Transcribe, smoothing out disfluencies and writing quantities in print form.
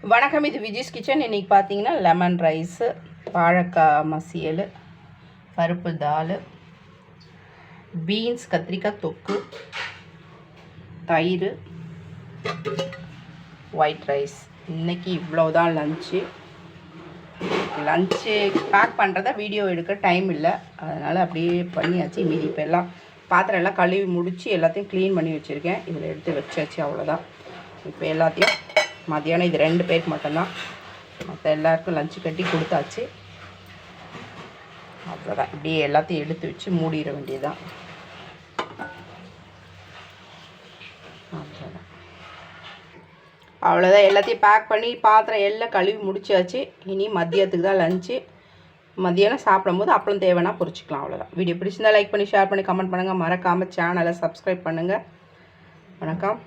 வணக்கம், இது விஜிஸ் கிச்சன். இன்றைக்கி பார்த்தீங்கன்னா லெமன் ரைஸு, வாழைக்காய் மசியல், பருப்பு தால், பீன்ஸ் கத்திரிக்காய் தொக்கு, தயிர், ஒயிட் ரைஸ். இன்றைக்கி இவ்வளோதான் லஞ்சு பேக் பண்ணுறதா வீடியோ எடுக்க டைம் இல்லை, அதனால் அப்படியே பண்ணியாச்சு. மீதி இப்போ எல்லாம் பாத்திரம் எல்லாம் கழுவி முடித்து எல்லாத்தையும் க்ளீன் பண்ணி வச்சுருக்கேன். இதில் எடுத்து வச்சாச்சு, அவ்வளோதான். இப்போ எல்லாத்தையும் மதியானம் இது 2 பேருக்கு மட்டும்தான், மற்ற எல்லாருக்கும் லஞ்சு கட்டி கொடுத்தாச்சு. அவ்வளோதான். இப்படியே எல்லாத்தையும் எடுத்து வச்சு மூடிட வேண்டியதுதான். அவ்வளோதான். எல்லாத்தையும் பேக் பண்ணி பாத்திரம் எல்லாம் கழுவி முடிச்சாச்சு. இனி மதியத்துக்கு தான் லஞ்சு. மதியானம் சாப்பிடும்போது அப்பளம் தேவைன்னா பொரிச்சிக்கலாம். அவ்வளோதான். வீடியோ பிடிச்சிருந்தால் லைக் பண்ணி, ஷேர் பண்ணி, கமெண்ட் பண்ணுங்கள். மறக்காமல் சேனலை சப்ஸ்கிரைப் பண்ணுங்கள். வணக்கம்.